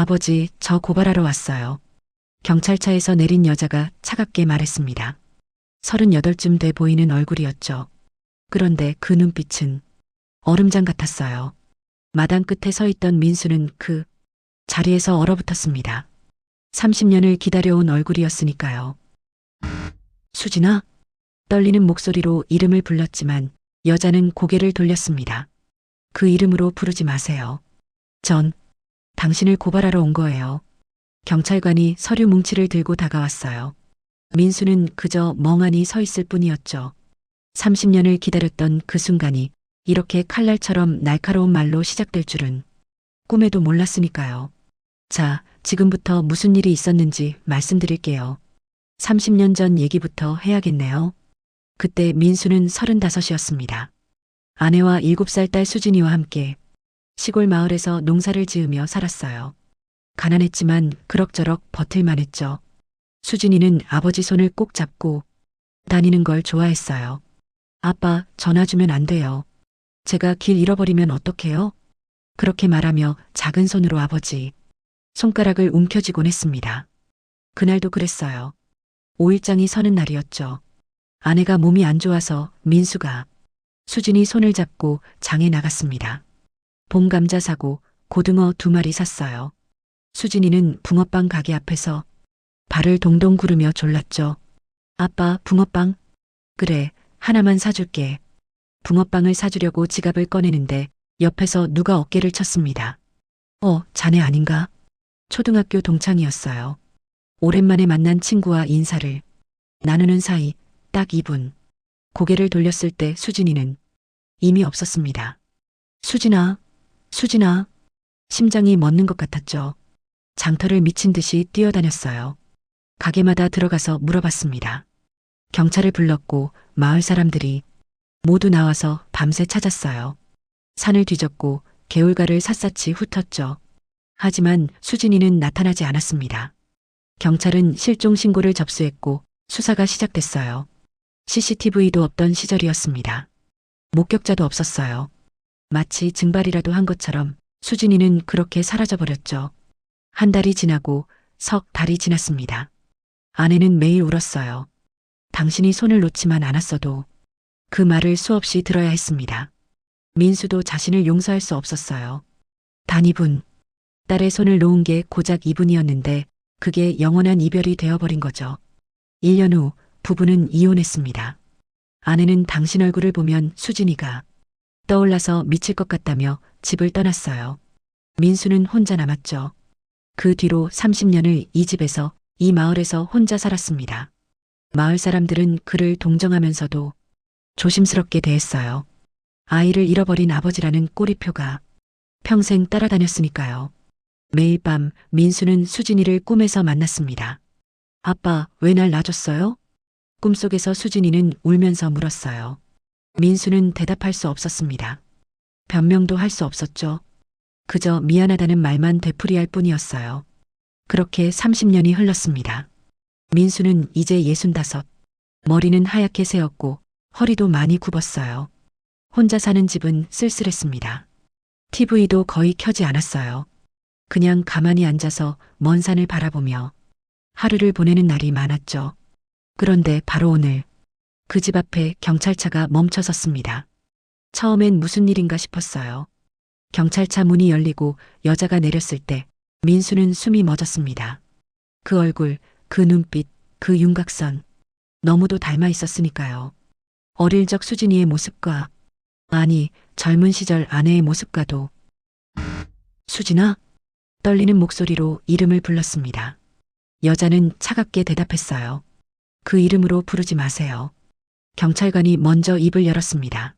아버지, 저 고발하러 왔어요. 경찰차에서 내린 여자가 차갑게 말했습니다. 38쯤 돼 보이는 얼굴이었죠. 그런데 그 눈빛은 얼음장 같았어요. 마당 끝에 서 있던 민수는 그 자리에서 얼어붙었습니다. 30년을 기다려온 얼굴이었으니까요. 수진아? 떨리는 목소리로 이름을 불렀지만 여자는 고개를 돌렸습니다. 그 이름으로 부르지 마세요. 전 당신을 고발하러 온 거예요. 경찰관이 서류 뭉치를 들고 다가왔어요. 민수는 그저 멍하니 서 있을 뿐이었죠. 30년을 기다렸던 그 순간이 이렇게 칼날처럼 날카로운 말로 시작될 줄은 꿈에도 몰랐으니까요. 자, 지금부터 무슨 일이 있었는지 말씀드릴게요. 30년 전 얘기부터 해야겠네요. 그때 민수는 35이었습니다. 아내와 7살 딸 수진이와 함께 시골 마을에서 농사를 지으며 살았어요. 가난했지만 그럭저럭 버틸만 했죠. 수진이는 아버지 손을 꼭 잡고 다니는 걸 좋아했어요. 아빠, 전화 주면 안 돼요. 제가 길 잃어버리면 어떡해요? 그렇게 말하며 작은 손으로 아버지 손가락을 움켜쥐곤 했습니다. 그날도 그랬어요. 5일장이 서는 날이었죠. 아내가 몸이 안 좋아서 민수가 수진이 손을 잡고 장에 나갔습니다. 봄 감자 사고 고등어 2마리 샀어요. 수진이는 붕어빵 가게 앞에서 발을 동동 구르며 졸랐죠. 아빠, 붕어빵? 그래, 하나만 사줄게. 붕어빵을 사주려고 지갑을 꺼내는데 옆에서 누가 어깨를 쳤습니다. 자네 아닌가? 초등학교 동창이었어요. 오랜만에 만난 친구와 인사를 나누는 사이 딱 2분. 고개를 돌렸을 때 수진이는 이미 없었습니다. 수진아, 수진아. 심장이 멎는 것 같았죠. 장터를 미친 듯이 뛰어다녔어요. 가게마다 들어가서 물어봤습니다. 경찰을 불렀고 마을 사람들이 모두 나와서 밤새 찾았어요. 산을 뒤졌고 개울가를 샅샅이 훑었죠. 하지만 수진이는 나타나지 않았습니다. 경찰은 실종 신고를 접수했고 수사가 시작됐어요. CCTV도 없던 시절이었습니다. 목격자도 없었어요. 마치 증발이라도 한 것처럼 수진이는 그렇게 사라져버렸죠. 한 달이 지나고 석 달이 지났습니다. 아내는 매일 울었어요. 당신이 손을 놓지만 않았어도 그 말을 수없이 들어야 했습니다. 민수도 자신을 용서할 수 없었어요. 단 2분. 딸의 손을 놓은 게 고작 2분이었는데 그게 영원한 이별이 되어버린 거죠. 1년 후 부부는 이혼했습니다. 아내는 당신 얼굴을 보면 수진이가 떠올라서 미칠 것 같다며 집을 떠났어요. 민수는 혼자 남았죠. 그 뒤로 30년을 이 집에서 이 마을에서 혼자 살았습니다. 마을 사람들은 그를 동정하면서도 조심스럽게 대했어요. 아이를 잃어버린 아버지라는 꼬리표가 평생 따라다녔으니까요. 매일 밤 민수는 수진이를 꿈에서 만났습니다. 아빠, 왜 날 놔줬어요? 꿈속에서 수진이는 울면서 물었어요. 민수는 대답할 수 없었습니다. 변명도 할 수 없었죠. 그저 미안하다는 말만 되풀이할 뿐이었어요. 그렇게 30년이 흘렀습니다. 민수는 이제 65, 머리는 하얗게 새었고 허리도 많이 굽었어요. 혼자 사는 집은 쓸쓸했습니다. TV도 거의 켜지 않았어요. 그냥 가만히 앉아서 먼 산을 바라보며 하루를 보내는 날이 많았죠. 그런데 바로 오늘 그 집 앞에 경찰차가 멈춰섰습니다. 처음엔 무슨 일인가 싶었어요. 경찰차 문이 열리고 여자가 내렸을 때 민수는 숨이 멎었습니다. 그 얼굴, 그 눈빛, 그 윤곽선. 너무도 닮아 있었으니까요. 어릴 적 수진이의 모습과 아니 젊은 시절 아내의 모습과도. 수진아? 떨리는 목소리로 이름을 불렀습니다. 여자는 차갑게 대답했어요. 그 이름으로 부르지 마세요. 경찰관이 먼저 입을 열었습니다.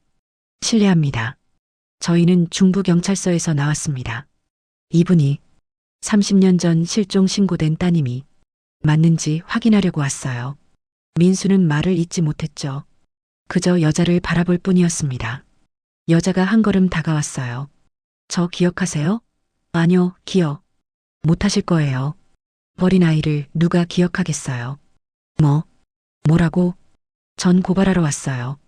실례합니다. 저희는 중부경찰서에서 나왔습니다. 이분이 30년 전 실종 신고된 따님이 맞는지 확인하려고 왔어요. 민수는 말을 잇지 못했죠. 그저 여자를 바라볼 뿐이었습니다. 여자가 한 걸음 다가왔어요. 저 기억하세요? 아니요, 기억 못하실 거예요. 버린 아이를 누가 기억하겠어요. 뭐라고? 전 고발하러 왔어요.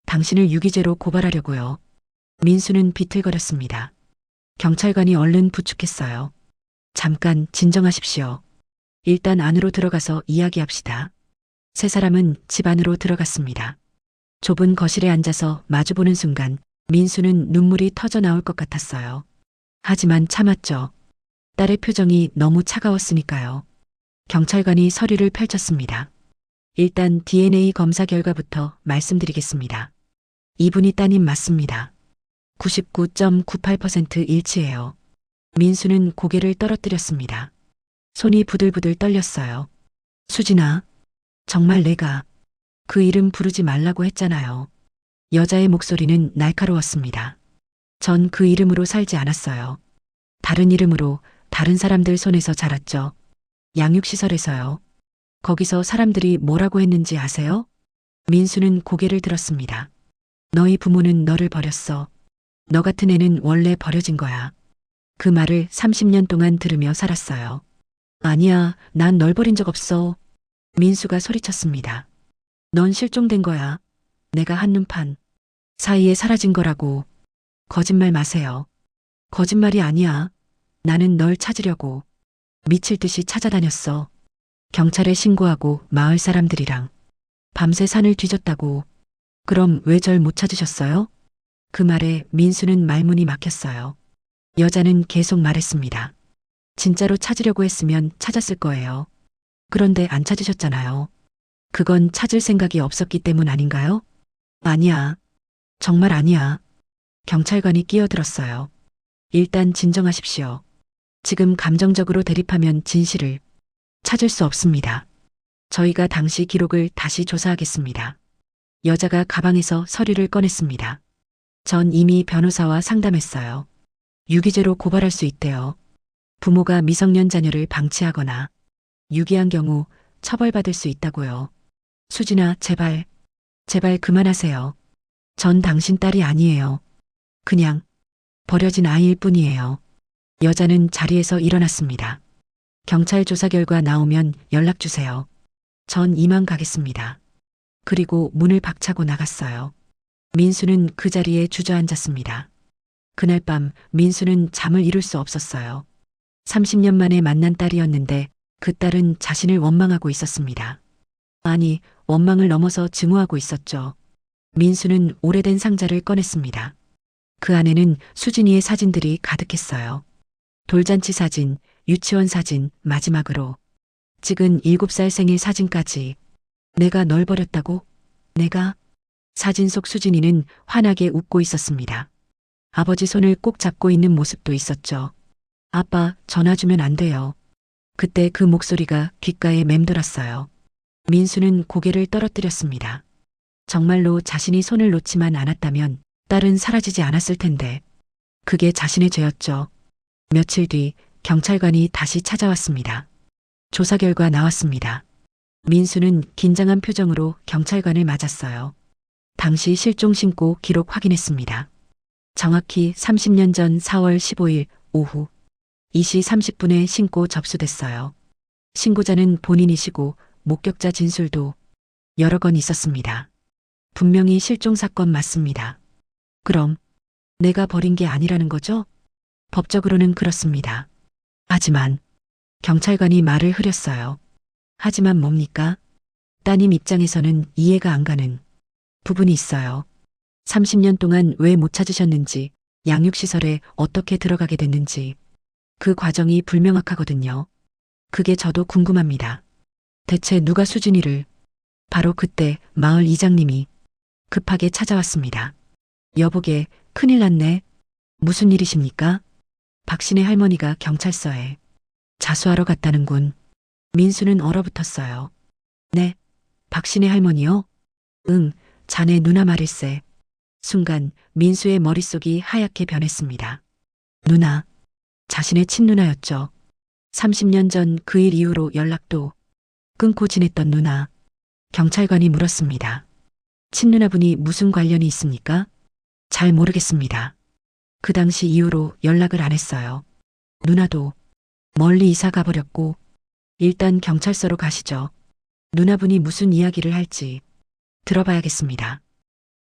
당신을 유기죄로 고발하려고요. 민수는 비틀거렸습니다. 경찰관이 얼른 부축했어요. 잠깐 진정하십시오. 일단 안으로 들어가서 이야기합시다. 세 사람은 집 안으로 들어갔습니다. 좁은 거실에 앉아서 마주보는 순간 민수는 눈물이 터져 나올 것 같았어요. 하지만 참았죠. 딸의 표정이 너무 차가웠으니까요. 경찰관이 서류를 펼쳤습니다. 일단 DNA 검사 결과부터 말씀드리겠습니다. 이분이 따님 맞습니다. 99.98% 일치해요. 민수는 고개를 떨어뜨렸습니다. 손이 부들부들 떨렸어요. 수진아, 정말 내가 그 이름 부르지 말라고 했잖아요. 여자의 목소리는 날카로웠습니다. 전 그 이름으로 살지 않았어요. 다른 이름으로 다른 사람들 손에서 자랐죠. 양육시설에서요. 거기서 사람들이 뭐라고 했는지 아세요? 민수는 고개를 들었습니다. 너희 부모는 너를 버렸어. 너 같은 애는 원래 버려진 거야. 그 말을 30년 동안 들으며 살았어요. 아니야, 난 널 버린 적 없어. 민수가 소리쳤습니다. 넌 실종된 거야. 내가 한눈판 사이에 사라진 거라고. 거짓말 마세요. 거짓말이 아니야. 나는 널 찾으려고 미칠 듯이 찾아다녔어. 경찰에 신고하고 마을 사람들이랑 밤새 산을 뒤졌다고. 그럼 왜 절 못 찾으셨어요? 그 말에 민수는 말문이 막혔어요. 여자는 계속 말했습니다. 진짜로 찾으려고 했으면 찾았을 거예요. 그런데 안 찾으셨잖아요. 그건 찾을 생각이 없었기 때문 아닌가요? 아니야. 정말 아니야. 경찰관이 끼어들었어요. 일단 진정하십시오. 지금 감정적으로 대립하면 진실을 찾을 수 없습니다. 저희가 당시 기록을 다시 조사하겠습니다. 여자가 가방에서 서류를 꺼냈습니다. 전 이미 변호사와 상담했어요. 유기죄로 고발할 수 있대요. 부모가 미성년 자녀를 방치하거나 유기한 경우 처벌받을 수 있다고요. 수진아, 제발, 제발 그만하세요. 전 당신 딸이 아니에요. 그냥 버려진 아이일 뿐이에요. 여자는 자리에서 일어났습니다. 경찰 조사 결과 나오면 연락 주세요. 전 이만 가겠습니다. 그리고 문을 박차고 나갔어요. 민수는 그 자리에 주저앉았습니다. 그날 밤 민수는 잠을 이룰 수 없었어요. 30년 만에 만난 딸이었는데 그 딸은 자신을 원망하고 있었습니다. 아니, 원망을 넘어서 증오하고 있었죠. 민수는 오래된 상자를 꺼냈습니다. 그 안에는 수진이의 사진들이 가득했어요. 돌잔치 사진, 유치원 사진, 마지막으로 찍은 7살 생일 사진까지. 내가 널 버렸다고? 내가? 사진 속 수진이는 환하게 웃고 있었습니다. 아버지 손을 꼭 잡고 있는 모습도 있었죠. 아빠, 전화 주면 안 돼요. 그때 그 목소리가 귓가에 맴돌았어요. 민수는 고개를 떨어뜨렸습니다. 정말로 자신이 손을 놓지만 않았다면 딸은 사라지지 않았을 텐데. 그게 자신의 죄였죠. 며칠 뒤 경찰관이 다시 찾아왔습니다. 조사 결과 나왔습니다. 민수는 긴장한 표정으로 경찰관을 맞았어요. 당시 실종 신고 기록 확인했습니다. 정확히 30년 전 4월 15일 오후 2시 30분에 신고 접수됐어요. 신고자는 본인이시고 목격자 진술도 여러 건 있었습니다. 분명히 실종 사건 맞습니다. 그럼 내가 버린 게 아니라는 거죠? 법적으로는 그렇습니다. 하지만 경찰관이 말을 흐렸어요. 하지만 뭡니까? 따님 입장에서는 이해가 안 가는 부분이 있어요. 30년 동안 왜 못 찾으셨는지, 양육시설에 어떻게 들어가게 됐는지 그 과정이 불명확하거든요. 그게 저도 궁금합니다. 대체 누가 수진이를? 바로 그때 마을 이장님이 급하게 찾아왔습니다. 여보게, 큰일 났네. 무슨 일이십니까? 박신혜 할머니가 경찰서에 자수하러 갔다는군. 민수는 얼어붙었어요. 네, 박신혜 할머니요? 응, 자네 누나 말일세. 순간 민수의 머릿속이 하얗게 변했습니다. 누나, 자신의 친누나였죠. 30년 전 그 일 이후로 연락도 끊고 지냈던 누나. 경찰관이 물었습니다. 친누나분이 무슨 관련이 있습니까? 잘 모르겠습니다. 그 당시 이후로 연락을 안 했어요. 누나도 멀리 이사 가버렸고. 일단 경찰서로 가시죠. 누나분이 무슨 이야기를 할지 들어봐야겠습니다.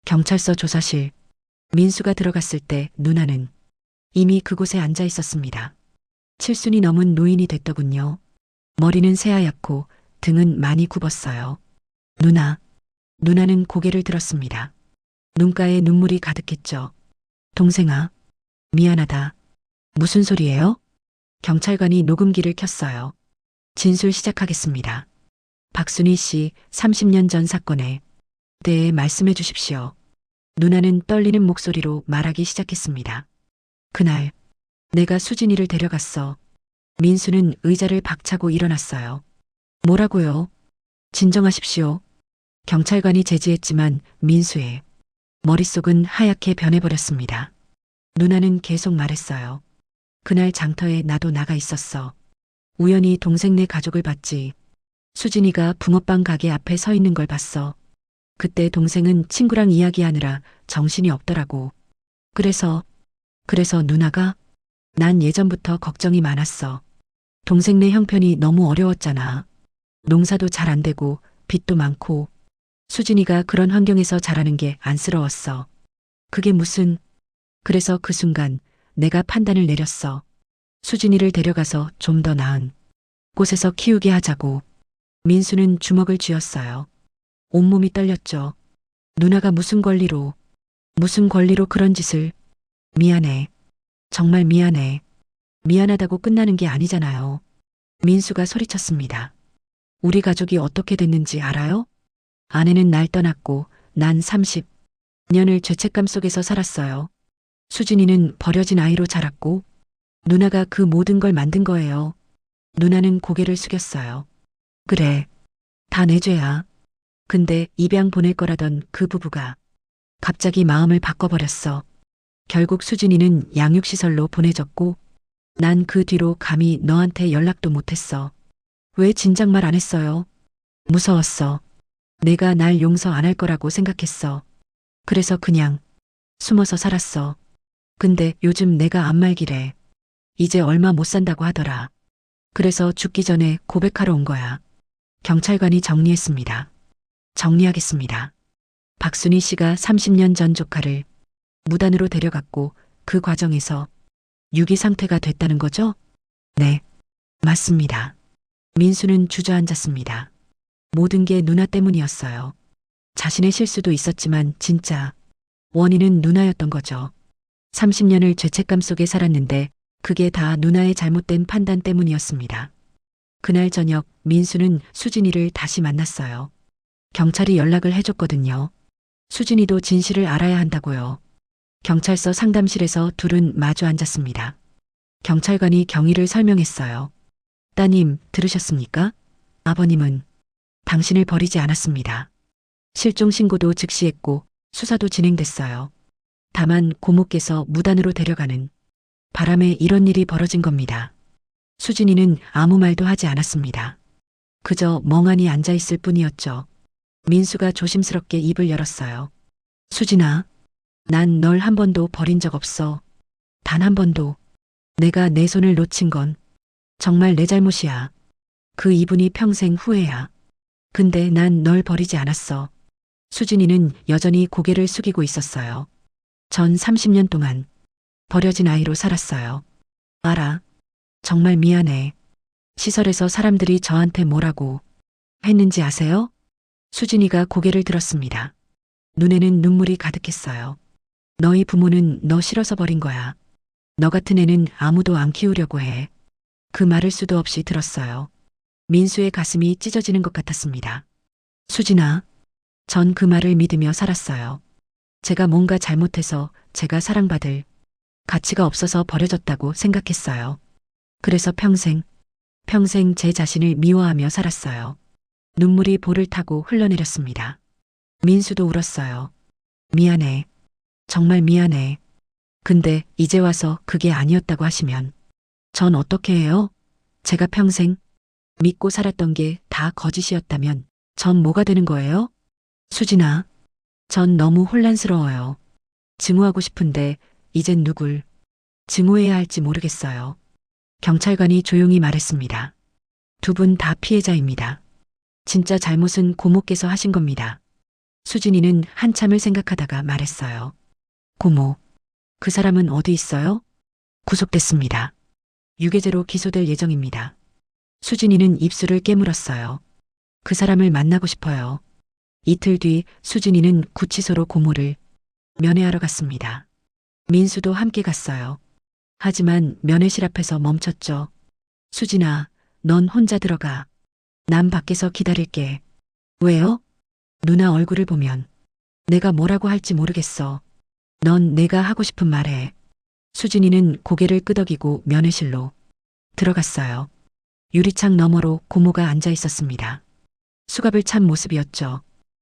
경찰서 조사실. 민수가 들어갔을 때 누나는 이미 그곳에 앉아 있었습니다. 칠순이 넘은 노인이 됐더군요. 머리는 새하얗고 등은 많이 굽었어요. 누나. 누나는 고개를 들었습니다. 눈가에 눈물이 가득했죠. 동생아. 미안하다. 무슨 소리예요? 경찰관이 녹음기를 켰어요. 진술 시작하겠습니다. 박순희 씨 30년 전 사건에 대해 말씀해 주십시오. 누나는 떨리는 목소리로 말하기 시작했습니다. 그날 내가 수진이를 데려갔어. 민수는 의자를 박차고 일어났어요. 뭐라고요? 진정하십시오. 경찰관이 제지했지만 민수의 머릿속은 하얗게 변해버렸습니다. 누나는 계속 말했어요. 그날 장터에 나도 나가 있었어. 우연히 동생네 가족을 봤지. 수진이가 붕어빵 가게 앞에 서 있는 걸 봤어. 그때 동생은 친구랑 이야기하느라 정신이 없더라고. 그래서 누나가? 난 예전부터 걱정이 많았어. 동생네 형편이 너무 어려웠잖아. 농사도 잘 안 되고 빚도 많고 수진이가 그런 환경에서 자라는 게 안쓰러웠어. 그게 무슨... 그래서 그 순간 내가 판단을 내렸어. 수진이를 데려가서 좀 더 나은 곳에서 키우게 하자고. 민수는 주먹을 쥐었어요. 온몸이 떨렸죠. 누나가 무슨 권리로 그런 짓을... 미안해. 정말 미안해. 미안하다고 끝나는 게 아니잖아요. 민수가 소리쳤습니다. 우리 가족이 어떻게 됐는지 알아요? 아내는 날 떠났고 난 30년을 죄책감 속에서 살았어요. 수진이는 버려진 아이로 자랐고 누나가 그 모든 걸 만든 거예요. 누나는 고개를 숙였어요. 그래. 다 내 죄야. 근데 입양 보낼 거라던 그 부부가 갑자기 마음을 바꿔버렸어. 결국 수진이는 양육시설로 보내졌고 난 그 뒤로 감히 너한테 연락도 못했어. 왜 진작 말 안 했어요? 무서웠어. 내가 날 용서 안 할 거라고 생각했어. 그래서 그냥 숨어서 살았어. 근데 요즘 내가 안 말기래. 이제 얼마 못 산다고 하더라. 그래서 죽기 전에 고백하러 온 거야. 경찰관이 정리했습니다. 정리하겠습니다. 박순희 씨가 30년 전 조카를 무단으로 데려갔고 그 과정에서 유기 상태가 됐다는 거죠? 네, 맞습니다. 민수는 주저앉았습니다. 모든 게 누나 때문이었어요. 자신의 실수도 있었지만 진짜 원인은 누나였던 거죠. 30년을 죄책감 속에 살았는데 그게 다 누나의 잘못된 판단 때문이었습니다. 그날 저녁 민수는 수진이를 다시 만났어요. 경찰이 연락을 해줬거든요. 수진이도 진실을 알아야 한다고요. 경찰서 상담실에서 둘은 마주 앉았습니다. 경찰관이 경위를 설명했어요. 따님, 들으셨습니까? 아버님은 당신을 버리지 않았습니다. 실종 신고도 즉시 했고 수사도 진행됐어요. 다만 고모께서 무단으로 데려가는 바람에 이런 일이 벌어진 겁니다. 수진이는 아무 말도 하지 않았습니다. 그저 멍하니 앉아있을 뿐이었죠. 민수가 조심스럽게 입을 열었어요. 수진아, 난 널 한 번도 버린 적 없어. 단 한 번도. 내가 내 손을 놓친 건 정말 내 잘못이야. 그 이분이 평생 후회야. 근데 난 널 버리지 않았어. 수진이는 여전히 고개를 숙이고 있었어요. 전 30년 동안 버려진 아이로 살았어요. 알아. 정말 미안해. 시설에서 사람들이 저한테 뭐라고 했는지 아세요? 수진이가 고개를 들었습니다. 눈에는 눈물이 가득했어요. 너희 부모는 너 싫어서 버린 거야. 너 같은 애는 아무도 안 키우려고 해. 그 말을 수도 없이 들었어요. 민수의 가슴이 찢어지는 것 같았습니다. 수진아, 전 그 말을 믿으며 살았어요. 제가 뭔가 잘못해서 제가 사랑받을 가치가 없어서 버려졌다고 생각했어요. 그래서 평생 제 자신을 미워하며 살았어요. 눈물이 볼을 타고 흘러내렸습니다. 민수도 울었어요. 미안해. 정말 미안해. 근데 이제 와서 그게 아니었다고 하시면 전 어떻게 해요? 제가 평생 믿고 살았던 게 다 거짓이었다면 전 뭐가 되는 거예요? 수진아, 전 너무 혼란스러워요. 증오하고 싶은데 이젠 누굴 증오해야 할지 모르겠어요. 경찰관이 조용히 말했습니다. 두 분 다 피해자입니다. 진짜 잘못은 고모께서 하신 겁니다. 수진이는 한참을 생각하다가 말했어요. 고모, 그 사람은 어디 있어요? 구속됐습니다. 유괴죄로 기소될 예정입니다. 수진이는 입술을 깨물었어요. 그 사람을 만나고 싶어요. 이틀 뒤 수진이는 구치소로 고모를 면회하러 갔습니다. 민수도 함께 갔어요. 하지만 면회실 앞에서 멈췄죠. 수진아, 넌 혼자 들어가. 난 밖에서 기다릴게. 왜요? 누나 얼굴을 보면 내가 뭐라고 할지 모르겠어. 넌 내가 하고 싶은 말 해. 수진이는 고개를 끄덕이고 면회실로 들어갔어요. 유리창 너머로 고모가 앉아 있었습니다. 수갑을 찬 모습이었죠.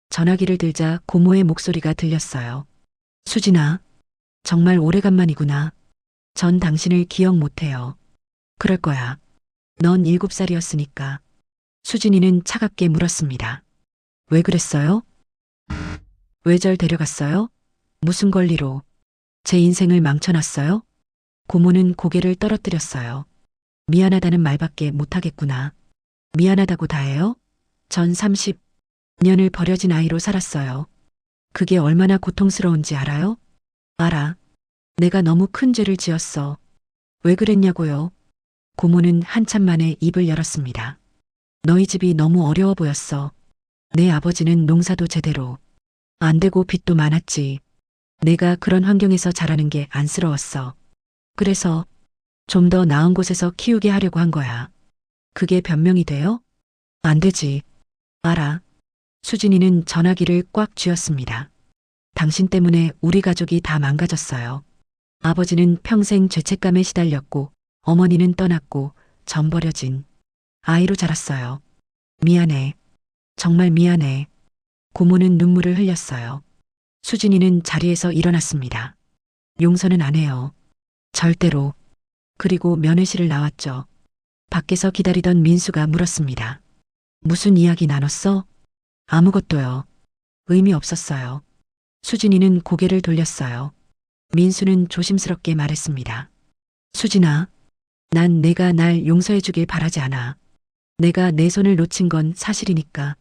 전화기를 들자 고모의 목소리가 들렸어요. 수진아, 정말 오래간만이구나. 전 당신을 기억 못해요. 그럴 거야. 넌 7살이었으니까. 수진이는 차갑게 물었습니다. 왜 그랬어요? 외절 데려갔어요? 무슨 권리로? 제 인생을 망쳐놨어요? 고모는 고개를 떨어뜨렸어요. 미안하다는 말밖에 못하겠구나. 미안하다고 다해요? 전 30년을 버려진 아이로 살았어요. 그게 얼마나 고통스러운지 알아요? 알아. 내가 너무 큰 죄를 지었어. 왜 그랬냐고요? 고모는 한참 만에 입을 열었습니다. 너희 집이 너무 어려워 보였어. 내 아버지는 농사도 제대로 안 되고 빚도 많았지. 내가 그런 환경에서 자라는 게 안쓰러웠어. 그래서 좀 더 나은 곳에서 키우게 하려고 한 거야. 그게 변명이 돼요? 안 되지. 알아. 수진이는 전화기를 꽉 쥐었습니다. 당신 때문에 우리 가족이 다 망가졌어요. 아버지는 평생 죄책감에 시달렸고 어머니는 떠났고 전 버려진 아이로 자랐어요. 미안해. 정말 미안해. 고모는 눈물을 흘렸어요. 수진이는 자리에서 일어났습니다. 용서는 안 해요. 절대로. 그리고 면회실을 나왔죠. 밖에서 기다리던 민수가 물었습니다. 무슨 이야기 나눴어? 아무것도요. 의미 없었어요. 수진이는 고개를 돌렸어요. 민수는 조심스럽게 말했습니다. 수진아, 난 내가 날 용서해 주길 바라지 않아. 내가 내 손을 놓친 건 사실이니까.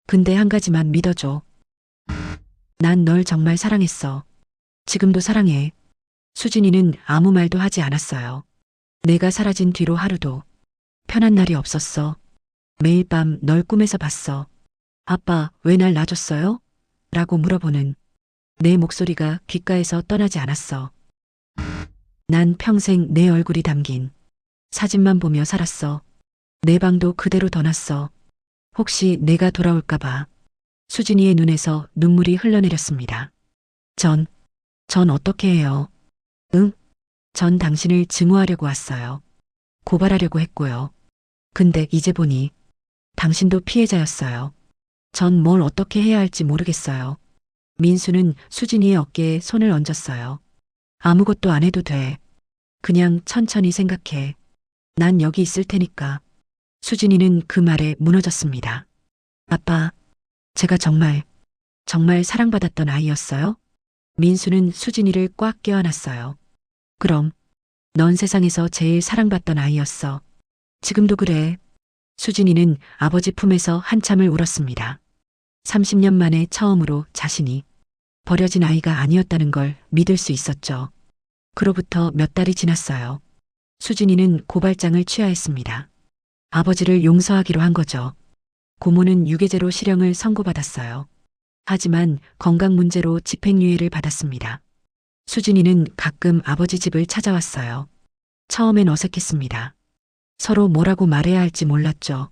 근데 한 가지만 믿어줘. 난 널 정말 사랑했어. 지금도 사랑해. 수진이는 아무 말도 하지 않았어요. 내가 사라진 뒤로 하루도 편한 날이 없었어. 매일 밤 널 꿈에서 봤어. 아빠, 왜 날 놔줬어요? 라고 물어보는 내 목소리가 귓가에서 떠나지 않았어. 난 평생 내 얼굴이 담긴 사진만 보며 살았어. 내 방도 그대로 둬놨어. 혹시 내가 돌아올까봐. 수진이의 눈에서 눈물이 흘러내렸습니다. 전 어떻게 해요? 응? 전 당신을 증오하려고 왔어요. 고발하려고 했고요. 근데 이제 보니 당신도 피해자였어요. 전 뭘 어떻게 해야 할지 모르겠어요. 민수는 수진이의 어깨에 손을 얹었어요. 아무것도 안 해도 돼. 그냥 천천히 생각해. 난 여기 있을 테니까. 수진이는 그 말에 무너졌습니다. 아빠, 제가 정말 사랑받았던 아이였어요? 민수는 수진이를 꽉 껴안았어요. 그럼, 넌 세상에서 제일 사랑받던 아이였어. 지금도 그래. 수진이는 아버지 품에서 한참을 울었습니다. 30년 만에 처음으로 자신이 버려진 아이가 아니었다는 걸 믿을 수 있었죠. 그로부터 몇 달이 지났어요. 수진이는 고발장을 취하했습니다. 아버지를 용서하기로 한 거죠. 고모는 유괴죄로 실형을 선고받았어요. 하지만 건강 문제로 집행유예를 받았습니다. 수진이는 가끔 아버지 집을 찾아왔어요. 처음엔 어색했습니다. 서로 뭐라고 말해야 할지 몰랐죠.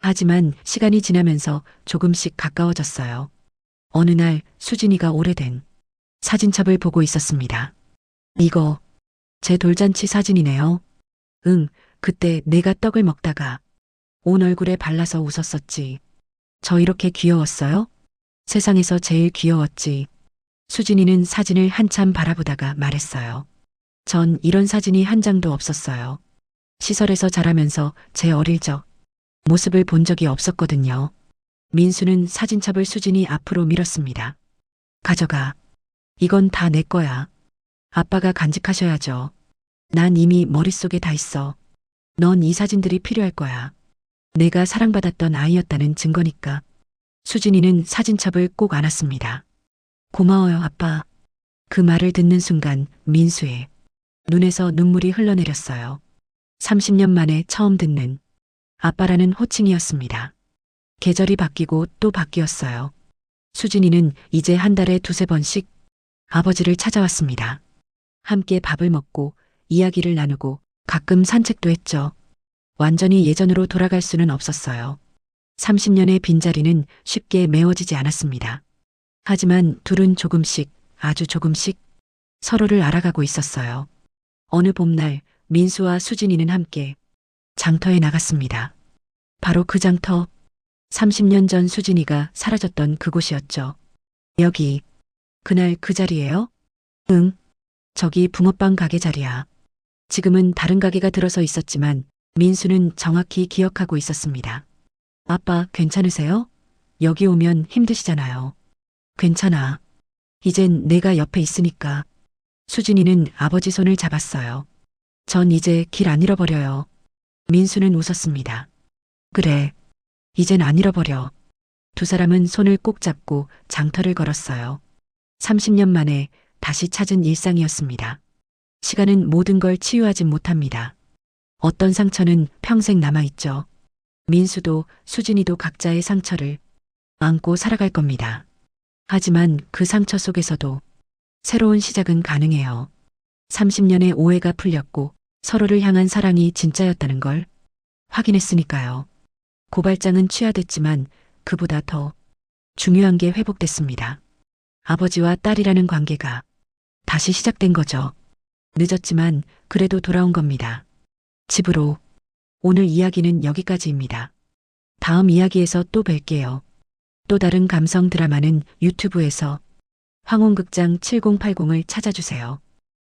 하지만 시간이 지나면서 조금씩 가까워졌어요. 어느 날 수진이가 오래된 사진첩을 보고 있었습니다. 이거 제 돌잔치 사진이네요. 응, 그때 내가 떡을 먹다가 온 얼굴에 발라서 웃었었지. 저 이렇게 귀여웠어요? 세상에서 제일 귀여웠지. 수진이는 사진을 한참 바라보다가 말했어요. 전 이런 사진이 한 장도 없었어요. 시설에서 자라면서 제 어릴 적 모습을 본 적이 없었거든요. 민수는 사진첩을 수진이 앞으로 밀었습니다. 가져가. 이건 다 내 거야. 아빠가 간직하셔야죠. 난 이미 머릿속에 다 있어. 넌 이 사진들이 필요할 거야. 내가 사랑받았던 아이였다는 증거니까. 수진이는 사진첩을 꼭 안았습니다. 고마워요, 아빠. 그 말을 듣는 순간 민수의 눈에서 눈물이 흘러내렸어요. 30년 만에 처음 듣는 아빠라는 호칭이었습니다. 계절이 바뀌고 또 바뀌었어요. 수진이는 이제 한 달에 두세 번씩 아버지를 찾아왔습니다. 함께 밥을 먹고 이야기를 나누고 가끔 산책도 했죠. 완전히 예전으로 돌아갈 수는 없었어요. 30년의 빈자리는 쉽게 메워지지 않았습니다. 하지만 둘은 조금씩, 아주 조금씩 서로를 알아가고 있었어요. 어느 봄날 민수와 수진이는 함께 장터에 나갔습니다. 바로 그 장터, 30년 전 수진이가 사라졌던 그곳이었죠. 여기, 그날 그 자리예요? 응, 저기 붕어빵 가게 자리야. 지금은 다른 가게가 들어서 있었지만 민수는 정확히 기억하고 있었습니다. 아빠, 괜찮으세요? 여기 오면 힘드시잖아요. 괜찮아. 이젠 내가 옆에 있으니까. 수진이는 아버지 손을 잡았어요. 전 이제 길 안 잃어버려요. 민수는 웃었습니다. 그래. 이젠 안 잃어버려. 두 사람은 손을 꼭 잡고 장터를 걸었어요. 30년 만에 다시 찾은 일상이었습니다. 시간은 모든 걸 치유하지 못합니다. 어떤 상처는 평생 남아있죠. 민수도 수진이도 각자의 상처를 안고 살아갈 겁니다. 하지만 그 상처 속에서도 새로운 시작은 가능해요. 30년의 오해가 풀렸고 서로를 향한 사랑이 진짜였다는 걸 확인했으니까요. 고발장은 취하됐지만 그보다 더 중요한 게 회복됐습니다. 아버지와 딸이라는 관계가 다시 시작된 거죠. 늦었지만 그래도 돌아온 겁니다. 집으로. 오늘 이야기는 여기까지입니다. 다음 이야기에서 또 뵐게요. 또 다른 감성 드라마는 유튜브에서 황혼극장 7080을 찾아주세요.